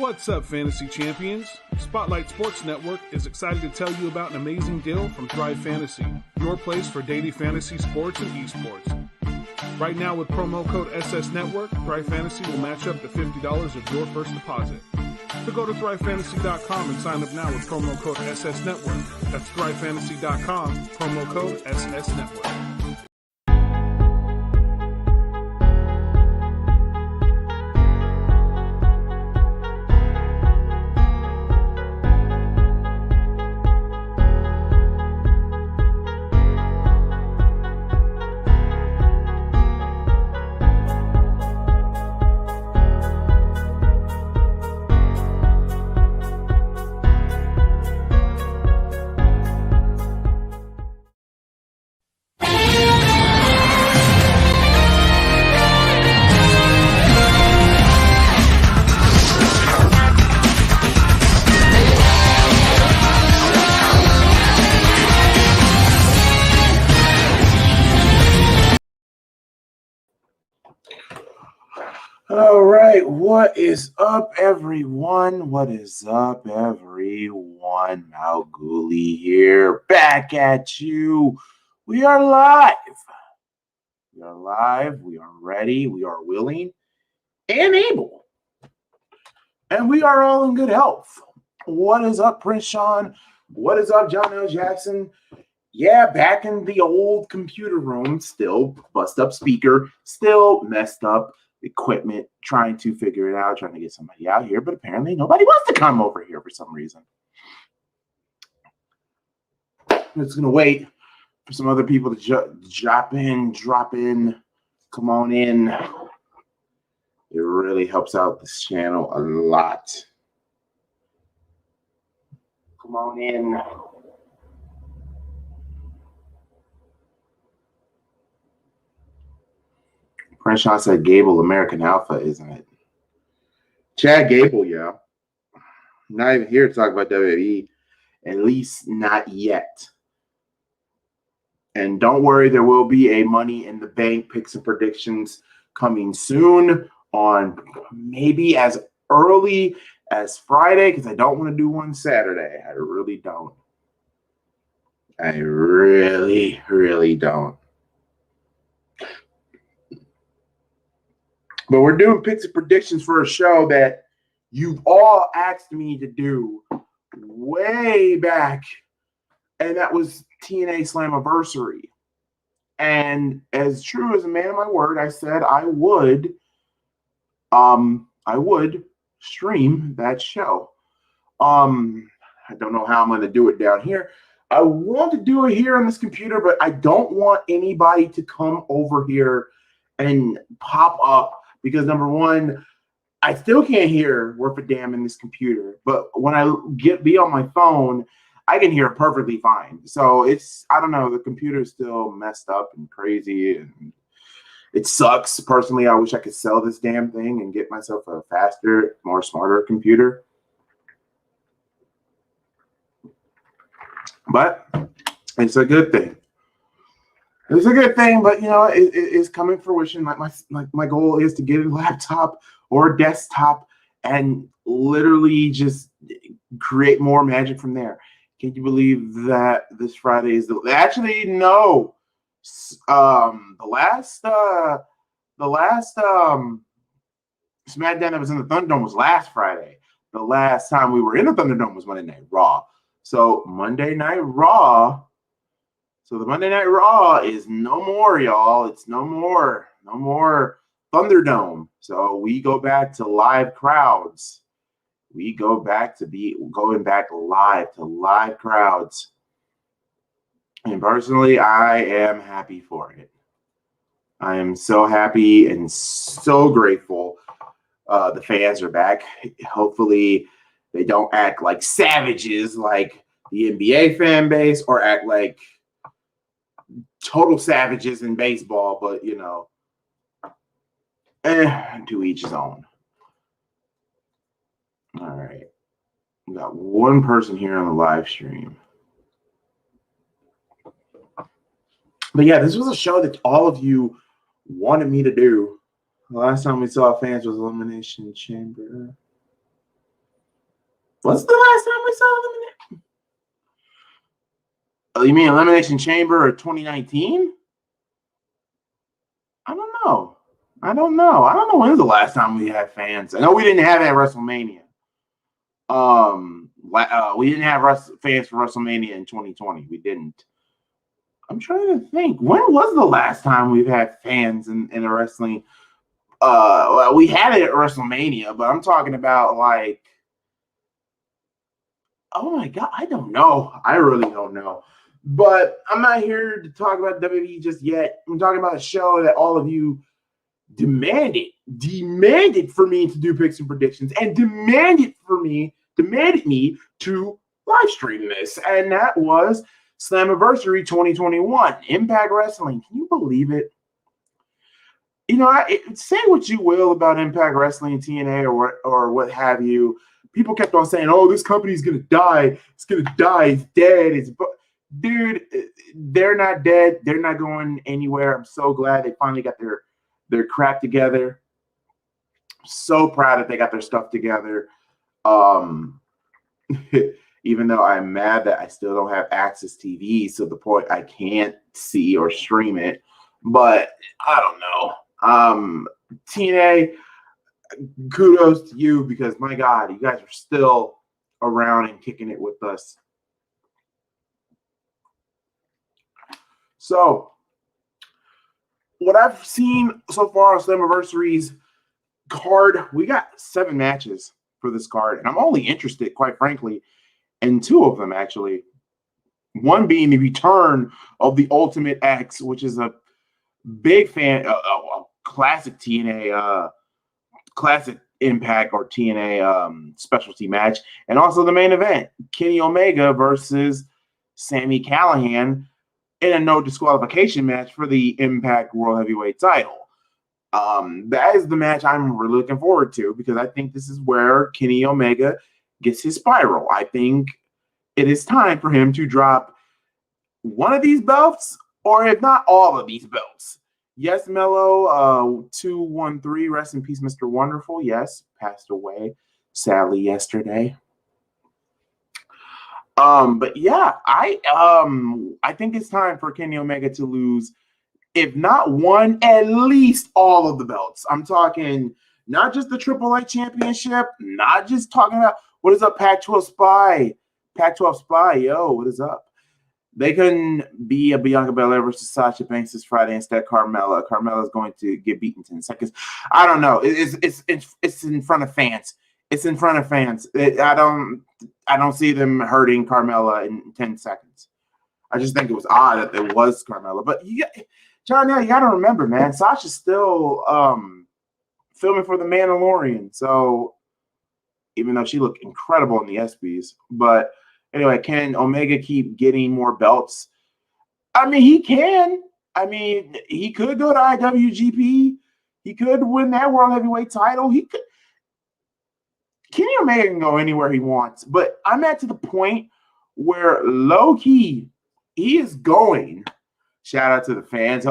What's up, Fantasy Champions? Spotlight Sports Network is excited to tell you about an amazing deal from Thrive Fantasy, your place for daily fantasy sports and esports. Right now, with promo code SS Network, Thrive Fantasy will match up to $50 of your first deposit. So go to thrivefantasy.com and sign up now with promo code SS Network. That's thrivefantasy.com, promo code SS Network. All right, what is up, everyone? What is up, everyone? MalcGoolie here, back at you. We are live. We are live. We are ready. We are willing and able. And we are all in good health. What is up, Prince Sean? What is up, John L. Jackson? Yeah, back in the old computer room, still bust up speaker, still messed up equipment, trying to figure it out, trying to get somebody out here, but apparently nobody wants to come over here for some reason. I'm just gonna wait for some other people to drop in, come on in. It really helps out this channel a lot. Come on in. Crenshaw said Gable, American Alpha, isn't it? Chad Gable, yeah. Not even here to talk about WWE. At least not yet. And don't worry, there will be a Money in the Bank picks and predictions coming soon on maybe as early as Friday, because I don't want to do one Saturday. I really don't. I really, really don't. But we're doing picks and predictions for a show that you've all asked me to do way back, and that was TNA Slammiversary. And as true as a man of my word, I said I would stream that show. I don't know how I'm going to do it down here. I want to do it here on this computer, but I don't want anybody to come over here and pop up. Because number one, I still can't hear worth a damn in this computer. But when I be on my phone, I can hear perfectly fine. So it's, I don't know, the computer is still messed up and crazy. And it sucks. Personally, I wish I could sell this damn thing and get myself a faster, more smarter computer. But it's a good thing. It's a good thing, but you know, it's coming to fruition. My goal is to get a laptop or a desktop and literally just create more magic from there. Can you believe that this Friday is actually no. The last SmackDown that was in the Thunderdome was last Friday. The last time we were in the Thunderdome was Monday Night Raw. So Monday Night Raw. So the Monday Night Raw is no more, y'all. It's no more Thunderdome. So we go back to live crowds. We go back to going back live to live crowds. And personally, I am happy for it. I am so happy and so grateful. The fans are back. Hopefully, they don't act like savages like the NBA fan base or act like total savages in baseball, but you know, to each his own. All right. We got one person here on the live stream. But yeah, this was a show that all of you wanted me to do. The last time we saw fans was Elimination Chamber. What's the last time we saw them? Oh, you mean Elimination Chamber of 2019? I don't know. I don't know when's the last time we had fans. I know we didn't have it at WrestleMania. We didn't have fans for WrestleMania in 2020. We didn't. I'm trying to think. When was the last time we've had fans in a wrestling? Well, we had it at WrestleMania, but I'm talking about like, oh my God, I don't know. I really don't know. But I'm not here to talk about WWE just yet. I'm talking about a show that all of you demanded for me to do picks and predictions, and demanded me to live stream this, and that was Slammiversary 2021, Impact Wrestling. Can you believe it? You know, say what you will about Impact Wrestling, TNA, or what have you. People kept on saying, "Oh, this company's gonna die. It's gonna die. It's dead." Dude, they're not dead. They're not going anywhere. I'm so glad they finally got their crap together. So proud that they got their stuff together. Even though I'm mad that I still don't have Access TV, so the point I can't see or stream it. But I don't know. TNA, kudos to you, because my God, you guys are still around and kicking it with us. So, what I've seen so far on Slammiversary's card, we got 7 matches for this card, and I'm only interested, quite frankly, in 2 of them, actually. One being the return of the Ultimate X, which is a big fan, a classic TNA, classic Impact or TNA specialty match, and also the main event, Kenny Omega versus Sami Callihan in a no disqualification match for the Impact World Heavyweight title. That is the match I'm really looking forward to, because I think this is where Kenny Omega gets his spiral. I think it is time for him to drop one of these belts, or if not all of these belts. Yes, Mello 213, rest in peace, Mr. Wonderful. Yes, passed away sadly yesterday. But yeah, I think it's time for Kenny Omega to lose, if not one, at least all of the belts. I'm talking not just the AAA championship, not just talking about, what is up, Pac-12 Spy? Pac-12 Spy, yo, what is up? They couldn't be a Bianca Belair versus Sasha Banks this Friday. Instead, Carmella. Carmella is going to get beaten in 10 seconds. I don't know. It's in front of fans. It's in front of fans. I don't see them hurting Carmella in 10 seconds. I just think it was odd that there was Carmella. But John, now you got to remember, man, Sasha's still filming for The Mandalorian. So even though she looked incredible in the ESPYs, but anyway, can Omega keep getting more belts? I mean, he can. I mean, he could go to IWGP. He could win that World Heavyweight title. He could. Kenny Omega can go anywhere he wants. But I'm at to the point where low-key, he is going. Shout out to the fans. I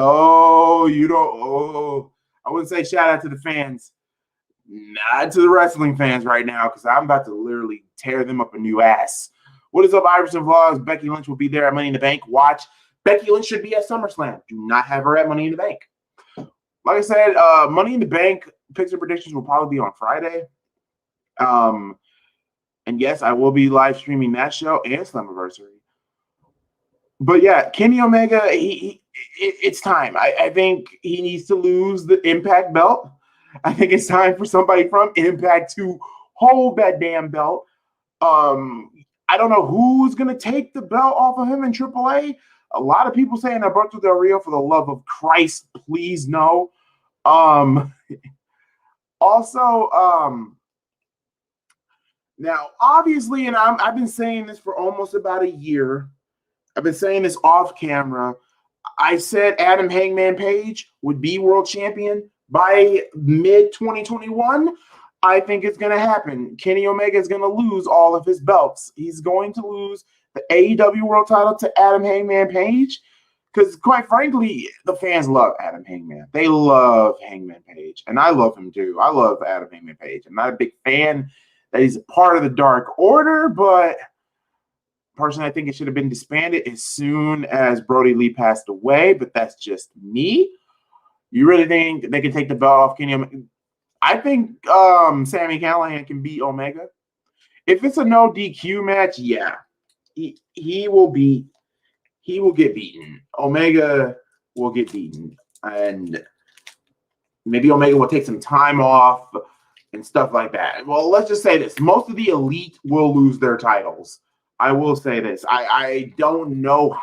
wouldn't say shout out to the fans. Not to the wrestling fans right now, because I'm about to literally tear them up a new ass. What is up, Iverson Vlogs? Becky Lynch will be there at Money in the Bank. Watch. Becky Lynch should be at SummerSlam. Do not have her at Money in the Bank. Like I said, Money in the Bank picks and predictions will probably be on Friday. And yes, I will be live streaming that show and Slammiversary. But yeah, Kenny Omega, it's time. I think he needs to lose the Impact belt. I think it's time for somebody from Impact to hold that damn belt. I don't know who's going to take the belt off of him in AAA. A lot of people saying Alberto Del Rio, for the love of Christ, please no. Now, obviously, and I've been saying this for almost about a year. I've been saying this off camera. I said Adam Hangman Page would be world champion by mid-2021. I think it's going to happen. Kenny Omega is going to lose all of his belts. He's going to lose the AEW world title to Adam Hangman Page, because quite frankly, the fans love Adam Hangman. They love Hangman Page, and I love him too. I love Adam Hangman Page. I'm not a big fan that he's a part of the Dark Order, but personally, I think it should have been disbanded as soon as Brody Lee passed away, but that's just me. You really think they can take the belt off Kenny Omega? I think Sami Callihan can beat Omega. If it's a no DQ match, yeah, he will get beaten. Omega will get beaten, and maybe Omega will take some time off and stuff like that. Well, let's just say this: most of the Elite will lose their titles. I will say this: I don't know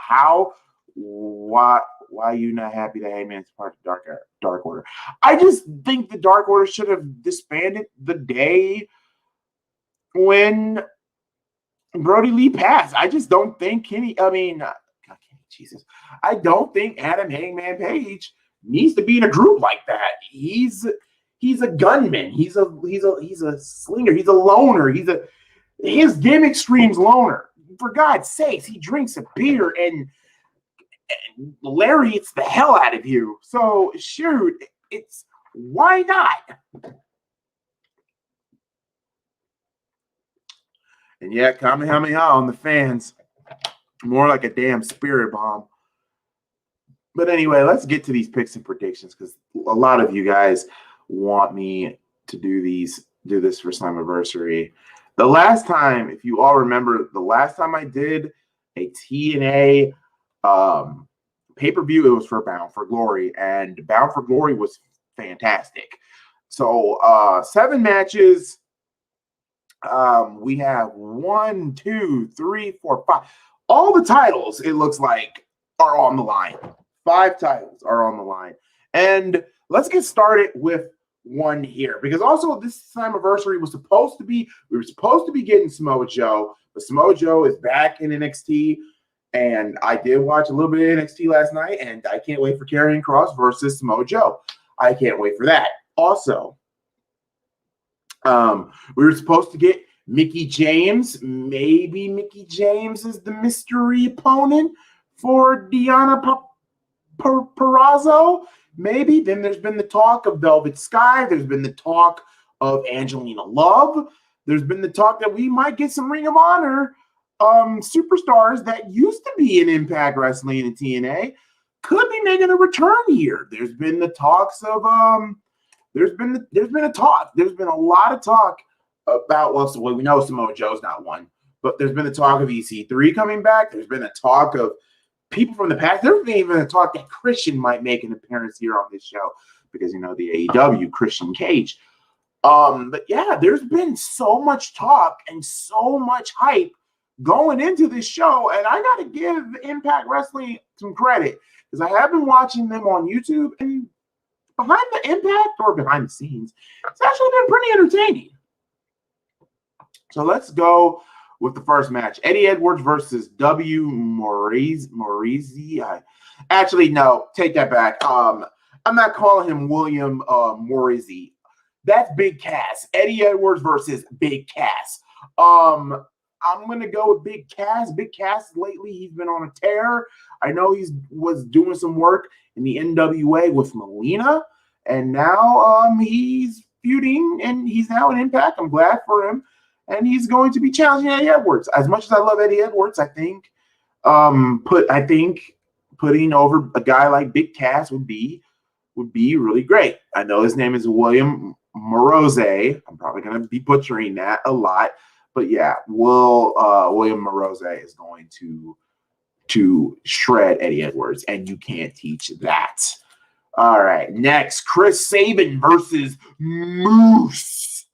why you not happy that Heyman's part of Dark Order. I just think the Dark Order should have disbanded the day when Brody Lee passed. I just don't think Jesus. I don't think Adam Hangman Page needs to be in a group like that. He's a gunman. He's a slinger. He's a loner. His gimmick screams loner. For God's sakes, he drinks a beer and lariats the hell out of you. So shoot, why not? And yeah, Kamehameha on the fans. More like a damn spirit bomb. But anyway, let's get to these picks and predictions because a lot of you guys want me to do this for Slammiversary. The last time, if you all remember, the last time I did a TNA pay-per-view, it was for Bound for Glory, and Bound for Glory was fantastic. So 7 matches. We have 1, 2, 3, 4, 5. All the titles, it looks like, are on the line. 5 titles are on the line. And let's get started with one here. Because also this Slammiversary we were supposed to be getting Samoa Joe, but Samoa Joe is back in NXT. And I did watch a little bit of NXT last night, and I can't wait for Karrion Kross versus Samoa Joe. I can't wait for that. Also, we were supposed to get Mickie James. Maybe Mickie James is the mystery opponent for Deonna Purrazzo. Maybe. Then there's been the talk of Velvet Sky. There's been the talk of Angelina Love. There's been the talk that we might get some Ring of Honor superstars that used to be in Impact Wrestling and TNA could be making a return here. There's been the talks of there's been a lot of talk about we know Samoa Joe's not one, but there's been the talk of EC3 coming back. There's been a talk of people from the past. There's been even a talk that Christian might make an appearance here on this show because the AEW Christian Cage. But yeah, there's been so much talk and so much hype going into this show, and I got to give Impact Wrestling some credit because I have been watching them on YouTube, and behind the Impact or behind the scenes, it's actually been pretty entertaining. So let's go with the first match. Eddie Edwards versus W. Morrissey. Actually, no, take that back. I'm not calling him William Morrissey. That's Big Cass. Eddie Edwards versus Big Cass. I'm going to go with Big Cass. Big Cass, lately, he's been on a tear. I know he was doing some work in the NWA with Melina, and now he's feuding, and he's now in Impact. I'm glad for him, and he's going to be challenging Eddie Edwards. As much as I love Eddie Edwards, I think putting over a guy like Big Cass would be really great. I know his name is William Morose. I'm probably going to be butchering that a lot. But yeah, William Morose is going to shred Eddie Edwards, and you can't teach that. All right, next, Chris Sabin versus Moose.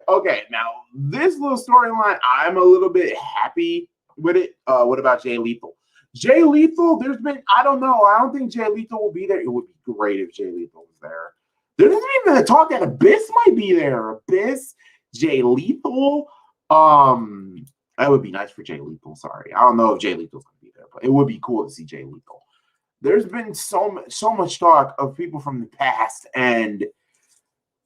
Okay, now this little storyline, I'm a little bit happy with it. What about Jay Lethal? Jay Lethal, I don't think Jay Lethal will be there. It would be great if Jay Lethal was there. There's even a talk that Abyss might be there. Abyss, Jay Lethal. That would be nice for Jay Lethal. Sorry. I don't know if Jay Lethal's going to be there, but it would be cool to see Jay Lethal. There's been so much talk of people from the past, and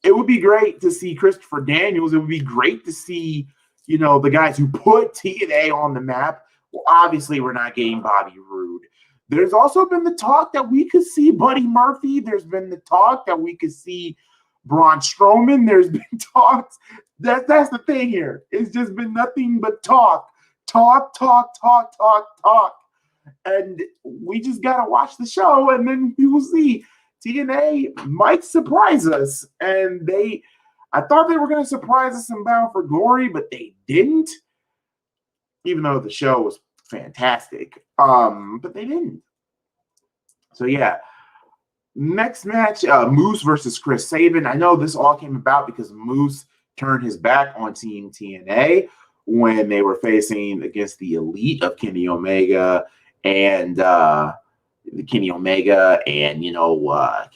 it would be great to see Christopher Daniels. It would be great to see, the guys who put TNA on the map. Well, obviously, we're not getting Bobby Roode. There's also been the talk that we could see Buddy Murphy. There's been the talk that we could see Braun Strowman, there's been talks. That's the thing here. It's just been nothing but talk. Talk. And we just got to watch the show, and then we will see. TNA might surprise us. And I thought they were going to surprise us in Bound for Glory, but they didn't. Even though the show was fantastic. But they didn't. So, yeah. Next match, Moose versus Chris Sabin. I know this all came about because Moose turned his back on Team TNA when they were facing against the Elite of Kenny Omega and I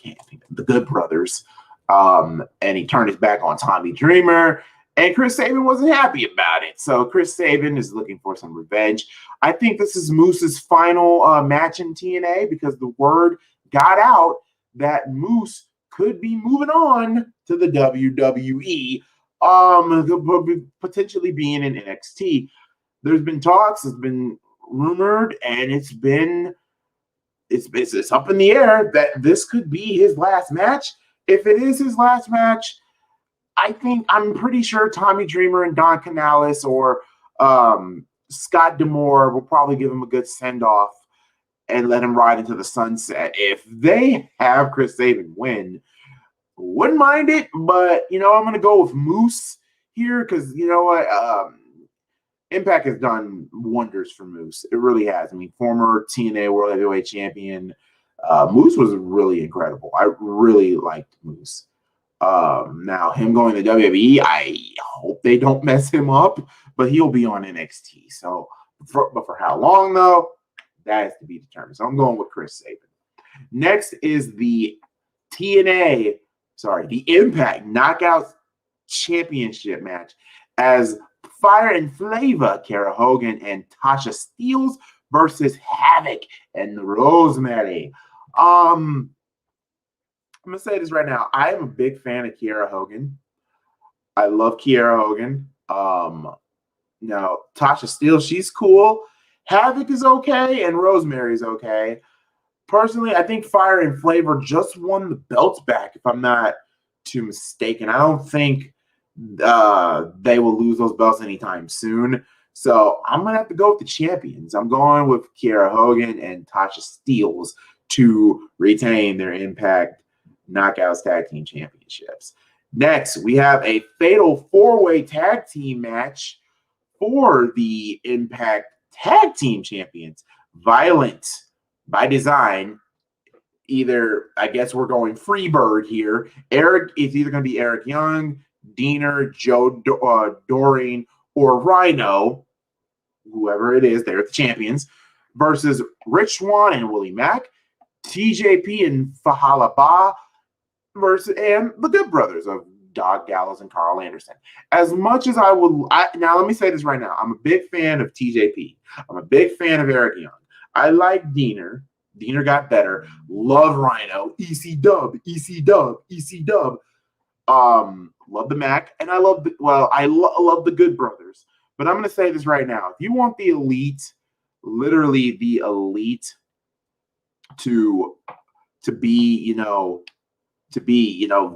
can't think of the Good Brothers. And he turned his back on Tommy Dreamer, and Chris Sabin wasn't happy about it. So Chris Sabin is looking for some revenge. I think this is Moose's final match in TNA because the word got out that Moose could be moving on to the WWE, potentially being in NXT. There's been talks, it's been rumored, and it's up in the air that this could be his last match. If it is his last match, I'm pretty sure Tommy Dreamer and Don Canales or Scott D'Amore will probably give him a good send-off and let him ride into the sunset. If they have Chris Sabin win, wouldn't mind it, but, I'm going to go with Moose here because, you know what, Impact has done wonders for Moose. It really has. I mean, former TNA World Heavyweight Champion. Moose was really incredible. I really liked Moose. Now, him going to WWE, I hope they don't mess him up, but he'll be on NXT. So, but for how long, though, that is to be determined. So, I'm going with Chris Sabin. Next is the Impact Knockout Championship match as Fire and Flavor, Kara Hogan and Tasha Steelz versus Havoc and Rosemary. I'm going to say this right now. I am a big fan of Kiera Hogan. I love Kiera Hogan. Now, Tasha Steelz, she's cool. Havoc is okay, and Rosemary is okay. Personally, I think Fire and Flavor just won the belts back, if I'm not too mistaken. I don't think they will lose those belts anytime soon. So I'm going to have to go with the champions. I'm going with Kiera Hogan and Tasha Steelz to retain their Impact Knockouts Tag Team Championships. Next, we have a fatal four-way tag team match for the Impact Tag Team Champions. Violent by design. I guess we're going Freebird here. It's either going to be Eric Young, Diener, Joe Doring, or Rhino, whoever it is, they're the champions, versus Rich Swann and Willie Mack, TJP and Fahala Ba, and the Good Brothers of Doug Gallows and Carl Anderson. As much as now let me say this right now. I'm a big fan of TJP. I'm a big fan of Eric Young. I like Diener. Diener got better. Love Rhino. EC Dub. Love the Mac, and I love love the Good Brothers. But I'm going to say this right now. If you want the elite, literally the elite, to be,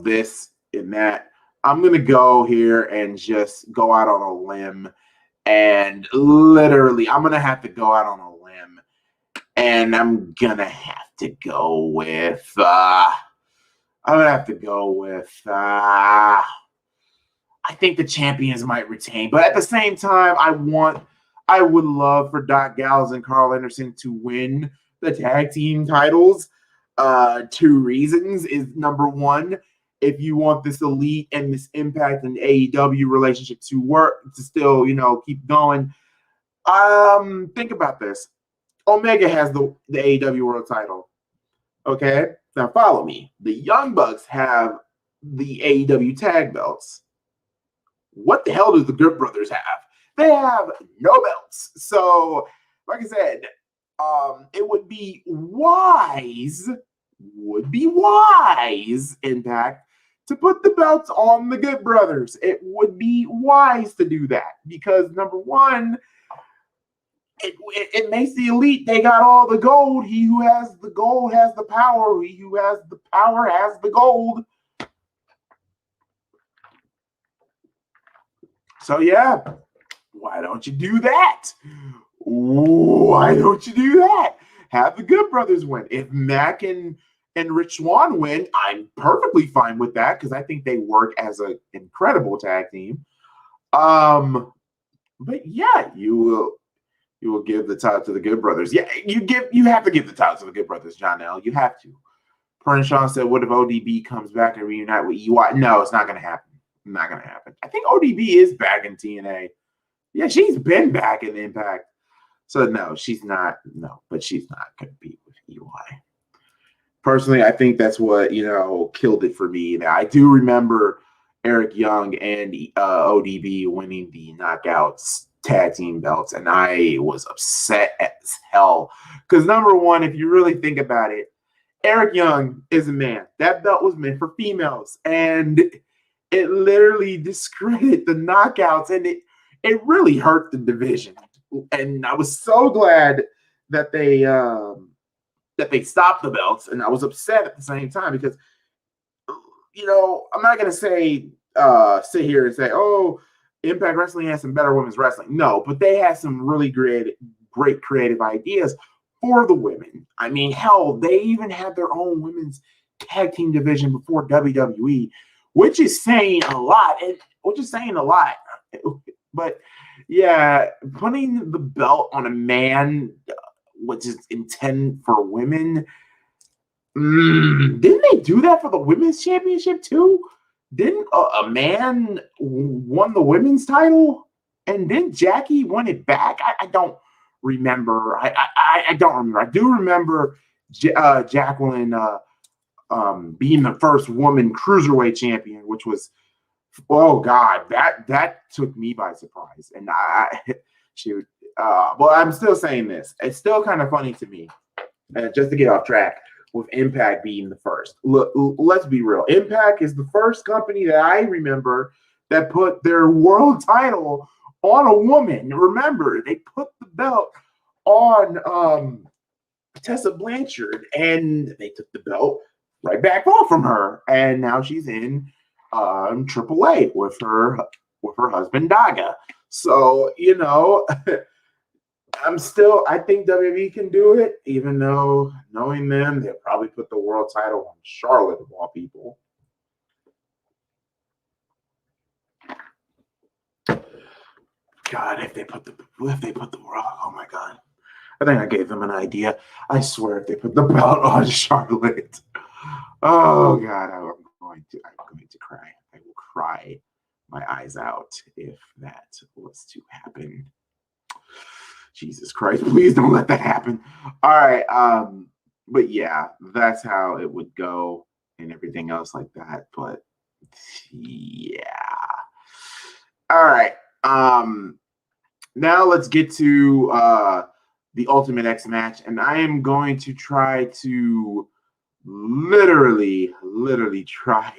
this and that, I'm going to go here and just go out on a limb. And literally, I'm going to have to go out on a limb. And I'm going to have to go with, I think the champions might retain. But at the same time, I would love for Doc Gallows and Carl Anderson to win the tag team titles. 2 reasons is, number one, if you want this elite and this Impact and AEW relationship to work, to still, keep going. Think about this. Omega has the AEW World title. Okay? Now follow me. The Young Bucks have the AEW tag belts. What the hell do the Good Brothers have? They have no belts. So, like I said, it would be wise, Impact, to put the belts on the Good Brothers. It would be wise to do that because, number one, it makes the elite, they got all the gold. He who has the gold has the power. He who has the power has the gold. So yeah, why don't you do that? Why don't you do that? Have the Good Brothers win. If Mac and Rich Swann win, I'm perfectly fine with that because I think they work as an incredible tag team. But yeah, you will give the title to the Good Brothers. Yeah, you have to give the title to the Good Brothers, John L. You have to. Pern Sean said, what if ODB comes back and reunite with EY? No, it's not going to happen. Not going to happen. I think ODB is back in TNA. Yeah, she's been back in Impact. So no, she's not. No, but she's not going to be with EY. Personally, I think that's what, killed it for me. Now, I do remember Eric Young and ODB winning the Knockouts tag team belts, and I was upset as hell. Because number one, if you really think about it, Eric Young is a man. That belt was meant for females, and it literally discredited the Knockouts, and it really hurt the division. And I was so glad that they stopped the belts, and I was upset at the same time because, I'm not gonna say sit here and say, oh, Impact Wrestling has some better women's wrestling. No, but they had some really great creative ideas for the women. I mean, hell, they even had their own women's tag team division before WWE, which is saying a lot. But yeah, putting the belt on a man, which is intended for women, didn't they do that for the women's championship too? Didn't a man won the women's title, and didn't Jackie win it back? I don't remember. I don't remember. I do remember Jacqueline being the first woman cruiserweight champion, which was, oh God, that took me by surprise. And well, I'm still saying this. It's still kind of funny to me, just to get off track, with Impact being the first. Look, let's be real. Impact is the first company that I remember that put their world title on a woman. Remember, they put the belt on Tessa Blanchard, and they took the belt right back off from her, and now she's in AAA with her husband Daga. So I think WWE can do it, even though, knowing them, they'll probably put the world title on Charlotte of all people. God, if they put the world, oh my God. I think I gave them an idea. I swear, if they put the belt on Charlotte, oh God, I'm going to cry. I will cry my eyes out if that was to happen. Jesus Christ, please don't let that happen. All right. But yeah, that's how it would go and everything else like that. But yeah. All right. Now let's get to the Ultimate X match. And I am going to try to literally try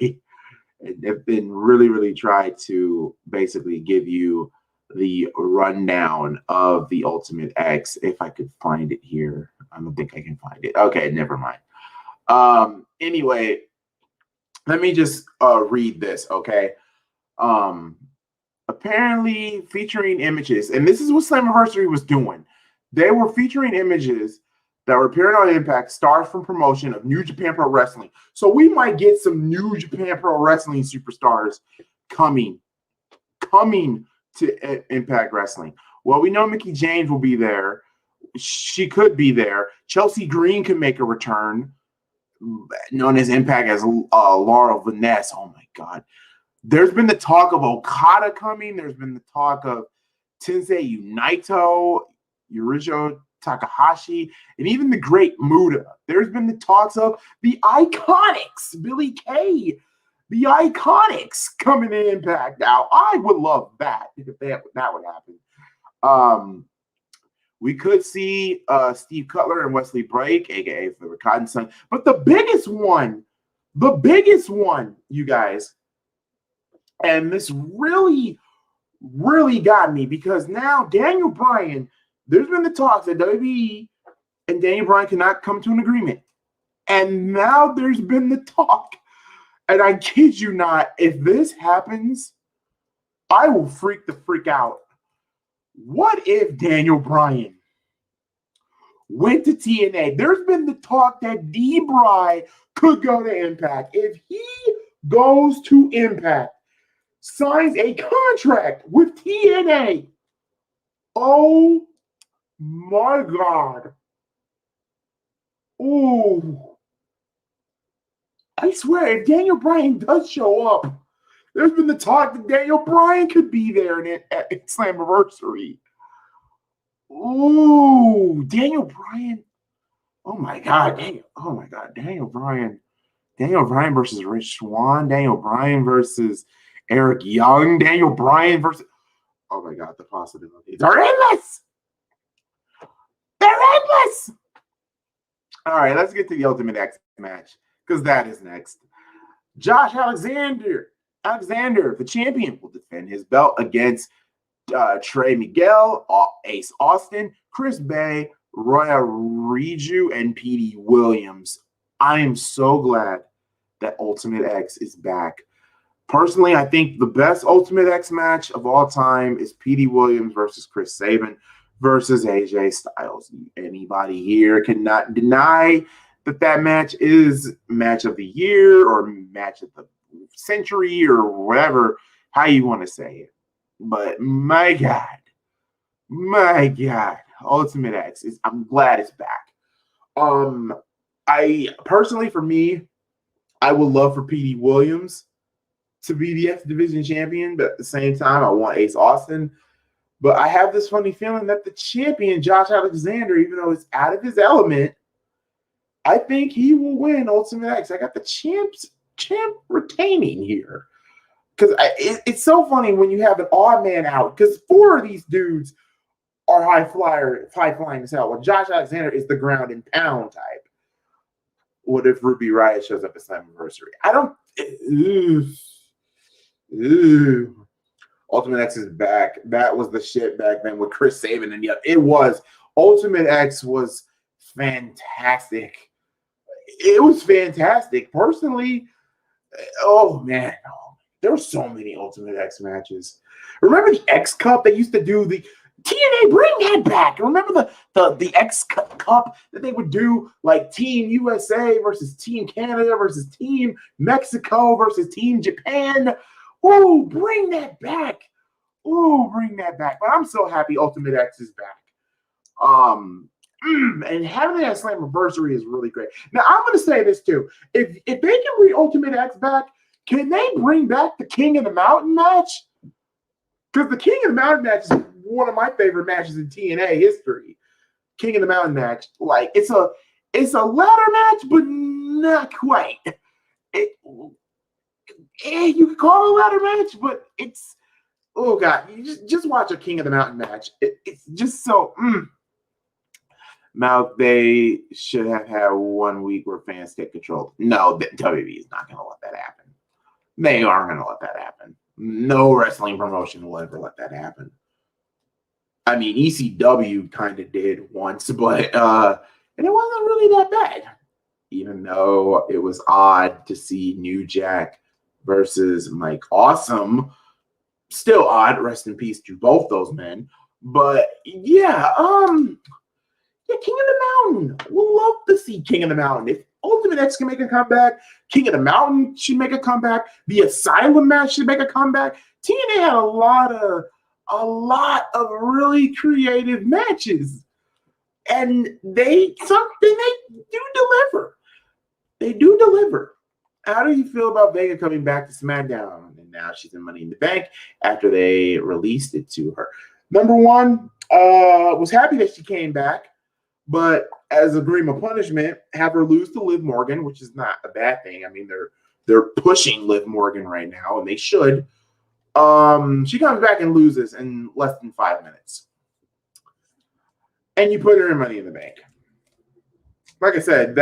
and have been really try to basically give you the rundown of the Ultimate X, if I could find it here. I don't think I can find it. Okay, never mind. Anyway, let me just read this, okay? Apparently featuring images, and this is what Slammiversary was doing. They were featuring images that were appearing on Impact, stars from promotion of New Japan Pro Wrestling. So we might get some New Japan Pro Wrestling superstars coming to Impact Wrestling. Well, we know Mickie James will be there. She could be there. Chelsea Green could make a return, known as Impact as Laura Vanessa. Oh my God. There's been the talk of Okada coming. There's been the talk of Tensei Naito, Yujiro Takahashi, and even the Great Muta. There's been the talks of the Iconics, Billy Kay, the Iconics coming in Impact. Now, I would love that if that would happen. We could see Steve Cutler and Wesley Blake, aka the Cotton Son. But the biggest one, you guys, and this really got me, because now Daniel Bryan, there's been the talks that WWE and Daniel Bryan cannot come to an agreement. And now there's been the talk, and I kid you not, if this happens, I will freak the freak out. What if Daniel Bryan went to TNA? There's been the talk that D-Bry could go to Impact. If he goes to Impact, signs a contract with TNA, oh my God. Ooh. I swear, if Daniel Bryan does show up, there's been the talk that Daniel Bryan could be there at Slammiversary. Ooh, Daniel Bryan. Oh my God, Daniel Bryan. Daniel Bryan versus Rich Swann. Daniel Bryan versus Eric Young. Daniel Bryan versus. Oh my God, the possibilities are endless. They're endless. All right, let's get to the Ultimate X match because that is next. Josh Alexander, the champion, will defend his belt against Trey Miguel, Ace Austin, Chris Bay, Roya Riju, and Petey Williams. I am so glad that Ultimate X is back. Personally, I think the best Ultimate X match of all time is Petey Williams versus Chris Sabin versus AJ Styles. Anybody here cannot deny that match is match of the year or match of the century or whatever, how you want to say it. But my God, Ultimate X I'm glad it's back. I personally, for me, I would love for Petey Williams to be the X Division champion, but at the same time, I want Ace Austin. But I have this funny feeling that the champion, Josh Alexander, even though he's out of his element, I think he will win Ultimate X. I got the champ retaining here. Because it's so funny when you have an odd man out, because 4 of these dudes are high flying as hell. Well, Josh Alexander is the ground and pound type. What if Ruby Riott shows up at Slammiversary? I don't. Ultimate X is back. That was the shit back then with Chris Sabin, and it was. Ultimate X was fantastic. It was fantastic. Personally, oh man, there were so many Ultimate X matches. Remember the X Cup? They used to do the TNA. Bring that back. Remember the X Cup that they would do, like Team USA versus Team Canada versus Team Mexico versus Team Japan. Oh, bring that back. Oh, bring that back. But I'm so happy Ultimate X is back. And having it at Slammiversary is really great. Now, I'm going to say this too. If they can bring Ultimate X back, can they bring back the King of the Mountain match? Because the King of the Mountain match is one of my favorite matches in TNA history. King of the Mountain match. Like, it's a ladder match, but not quite. You could call it a ladder match, but it's, oh God, you just watch a King of the Mountain match. It's just so, Now, they should have had 1 week where fans take control. No, WWE is not going to let that happen. They aren't going to let that happen. No wrestling promotion will ever let that happen. I mean, ECW kind of did once, but and it wasn't really that bad. Even though it was odd to see New Jack versus Mike Awesome. Still odd. Rest in peace to both those men. But yeah, King of the Mountain. We'll love to see King of the Mountain. If Ultimate X can make a comeback, King of the Mountain should make a comeback. The Asylum match should make a comeback. TNA had a lot of really creative matches. And they do deliver. They do deliver. How do you feel about Vega coming back to SmackDown? And now she's in Money in the Bank after they released it to her. Number one, was happy that she came back. But as a Dream of Punishment, have her lose to Liv Morgan, which is not a bad thing. I mean, they're pushing Liv Morgan right now, and they should. She comes back and loses in less than 5 minutes. And you put her in Money in the Bank. Like I said,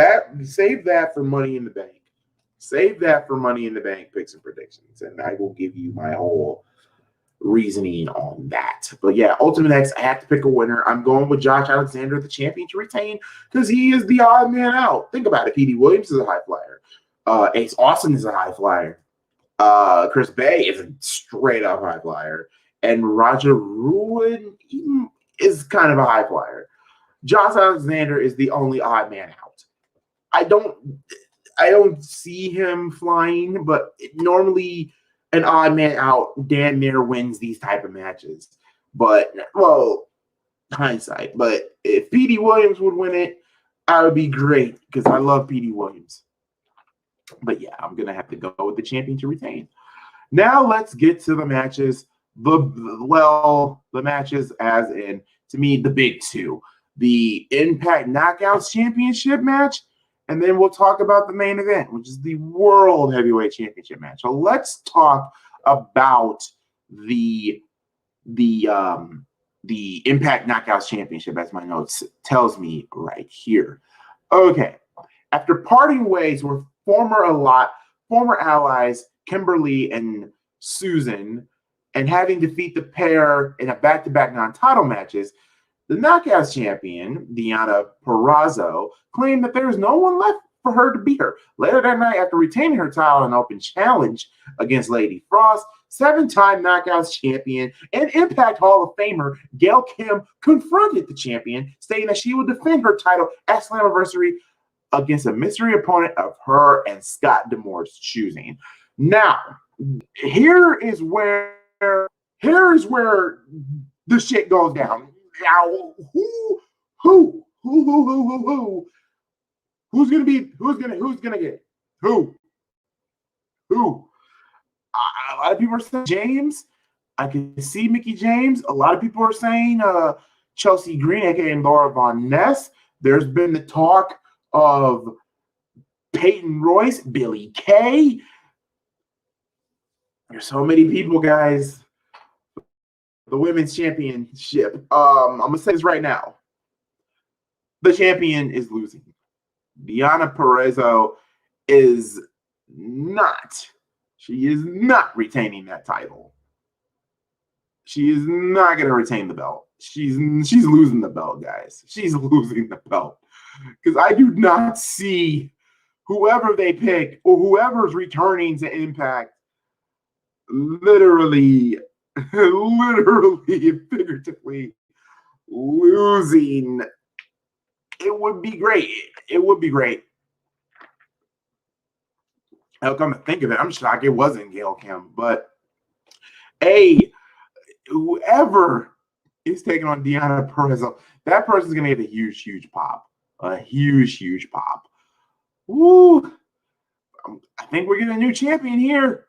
save that for Money in the Bank. Save that for Money in the Bank picks and predictions, and I will give you my whole reasoning on that. But yeah, Ultimate X, I have to pick a winner. I'm going with Josh Alexander, the champion, to retain because he is the odd man out. Think about it. Petey Williams is a high flyer. Ace Austin is a high flyer. Chris Bay is a straight up high flyer, and Roger Ruin is kind of a high flyer. Josh Alexander is the only odd man out. I don't see him flying, but normally an odd man out damn near wins these type of matches. But well, hindsight. But if Petey Williams would win it, I would be great because I love Petey Williams. But yeah, I'm gonna have to go with the champion to retain. Now let's get to the matches. The matches as in, to me, the big two. The Impact Knockouts Championship match, and then we'll talk about the main event, which is the World Heavyweight Championship match. So let's talk about the Impact Knockouts Championship, as my notes tells me right here. Okay, after parting ways with former allies Kimberly and Susan, and having defeat the pair in a back-to-back non-title matches, the Knockouts champion, Deonna Purrazzo, claimed that there is no one left for her to beat her. Later that night, after retaining her title in an open challenge against Lady Frost, 7-time Knockouts champion and Impact Hall of Famer Gail Kim confronted the champion, stating that she would defend her title at Slammiversary against a mystery opponent of her and Scott D'Amore's choosing. Now, here is where the shit goes down. Now, who's gonna get it? Who? A lot of people are saying James. I can see Mickie James. A lot of people are saying Chelsea Green, aka Laura Von Ness. There's been the talk of Peyton Royce, Billie Kay. There's so many people, guys. The women's championship. I'm gonna say this right now. The champion is losing. Deonna Purrazzo is not. She is not retaining that title. She is not gonna retain the belt. She's losing the belt, guys. She's losing the belt. Because I do not see whoever they pick or whoever's returning to Impact literally and figuratively losing. It would be great. It would be great. I'll come to think of it, I'm shocked it wasn't Gail Kim. But whoever is taking on Deonna Purrazzo, that person's gonna get a huge, huge pop. A huge, huge pop. Woo! I think we're getting a new champion here.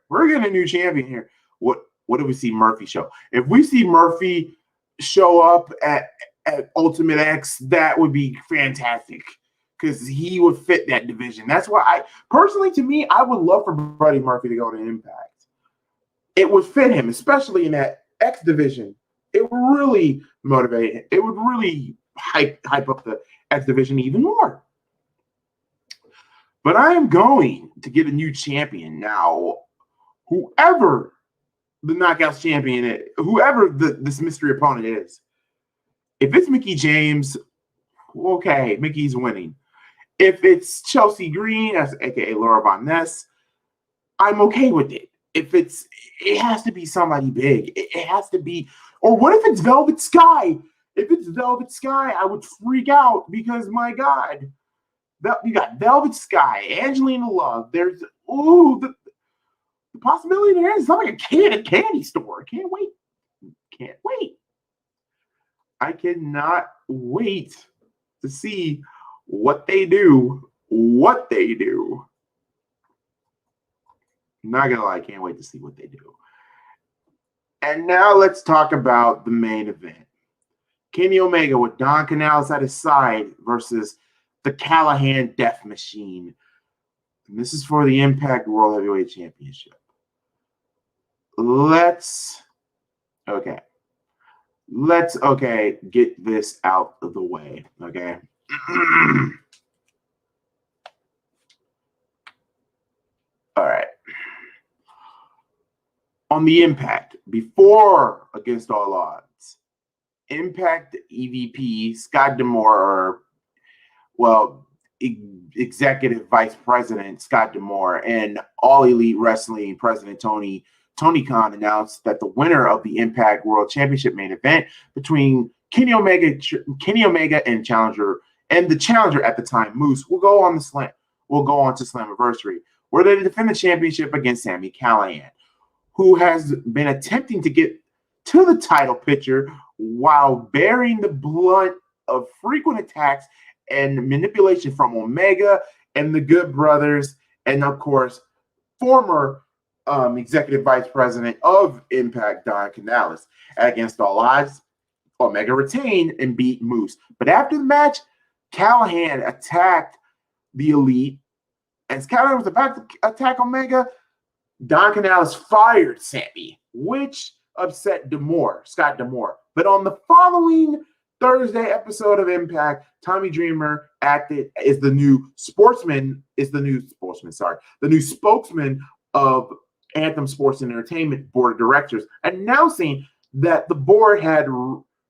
What do we see Murphy show? If we see Murphy show up at Ultimate X, that would be fantastic because he would fit that division. That's why to me, I would love for Buddy Murphy to go to Impact. It would fit him, especially in that X division. It would really motivate him. It would really hype up the X division even more. But I am going to get a new champion now. Whoever the Knockouts champion is, whoever this mystery opponent is, if it's Mickie James, okay, Mickey's winning. If it's Chelsea Green, aka Laura Von Ness, I'm okay with it. It has to be somebody big. It has to be, or what if it's Velvet Sky? If it's Velvet Sky, I would freak out because my God, you got Velvet Sky, Angelina Love. There's the possibility there is something like a kid at a candy store. Can't wait. I cannot wait to see what they do. Not gonna lie, I can't wait to see what they do. And now let's talk about the main event. Kenny Omega with Don Canales at his side versus the Callahan Death Machine. And this is for the Impact World Heavyweight Championship. Let's get this out of the way. Okay. All right. On the Impact, before Against All Odds, Impact EVP Scott D'Amore, executive vice president Scott D'Amore and All Elite Wrestling president Tony Khan announced that the winner of the Impact World Championship main event between Kenny Omega and the challenger at the time, Moose, will go on to Slammiversary, where they defend the championship against Sami Callihan, who has been attempting to get to the title picture while bearing the brunt of frequent attacks and manipulation from Omega and the Good Brothers, and of course, former executive vice president of Impact, Don Canales. Against all odds, Omega retained and beat Moose. But after the match, Callihan attacked the Elite. As Callihan was about to attack Omega, Don Canales fired Sami, which upset Scott D'Amore. But on the following Thursday episode of Impact, Tommy Dreamer acted as the new spokesman of Anthem Sports and Entertainment Board of Directors, announcing that the board had